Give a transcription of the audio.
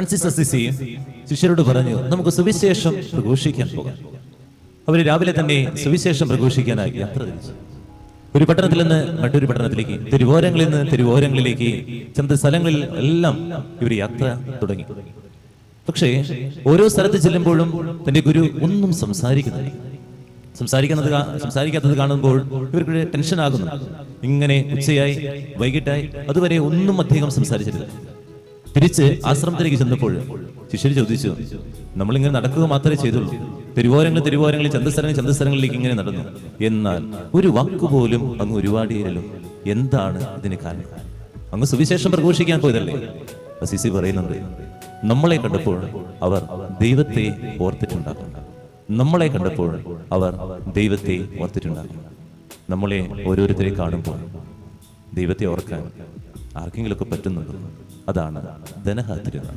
Francis Assisi ശിഷ്യരോട് പറഞ്ഞു, നമുക്ക് സുവിശേഷം പ്രഘോഷിക്കാൻ പോകാം. അവർ രാവിലെ തന്നെ സുവിശേഷം പ്രഘോഷിക്കാനായി യാത്ര തിരിച്ചു. ഒരു പട്ടണത്തിൽ നിന്ന് മറ്റൊരു പട്ടണത്തിലേക്ക്, തെരുവോരങ്ങളിൽ നിന്ന് തെരുവോരങ്ങളിലേക്ക്, ചില സ്ഥലങ്ങളിൽ എല്ലാം ഇവർ യാത്ര തുടങ്ങി. പക്ഷേ ഓരോ സ്ഥലത്ത് ചെല്ലുമ്പോഴും തന്റെ ഗുരു ഒന്നും സംസാരിക്കാത്തത് കാണുമ്പോൾ ഇവർക്ക് ടെൻഷൻ ആകുന്നു. ഇങ്ങനെ ഉച്ചയായി വൈകിട്ടായി അതുവരെ ഒന്നും അധികം സംസാരിച്ചിട്ടില്ല. തിരിച്ച് ആശ്രമത്തിലേക്ക് ചെന്നപ്പോൾ ശിഷ്യർ ചോദിച്ചു, നമ്മളിങ്ങനെ നടക്കുക മാത്രമേ ചെയ്തുള്ളൂ, തെരുവോരങ്ങളിൽ ചന്തസ്ഥലങ്ങളിലേക്ക് ഇങ്ങനെ നടന്നു, എന്നാൽ ഒരു വാക്കുപോലും അങ്ങ് ഉരുവാടിയില്ലല്ലോ, എന്താണ് ഇതിന് കാരണം? അങ്ങ് സുവിശേഷം പ്രഘോഷിക്കാൻ പോയതല്ലേ? അസീസി പറയുന്നുണ്ട്, നമ്മളെ കണ്ടപ്പോൾ അവർ ദൈവത്തെ ഓർത്തിട്ടുണ്ടാകും. നമ്മളെ കണ്ടപ്പോൾ അവർ ദൈവത്തെ ഓർത്തിട്ടുണ്ടാകും. നമ്മളെ ഓരോരുത്തരെ കാണുമ്പോൾ ദൈവത്തെ ഓർക്കാൻ ആർക്കെങ്കിലുമൊക്കെ പറ്റുന്നുണ്ടോ? അതാണ് ധനഹാ തിരുനാൾ.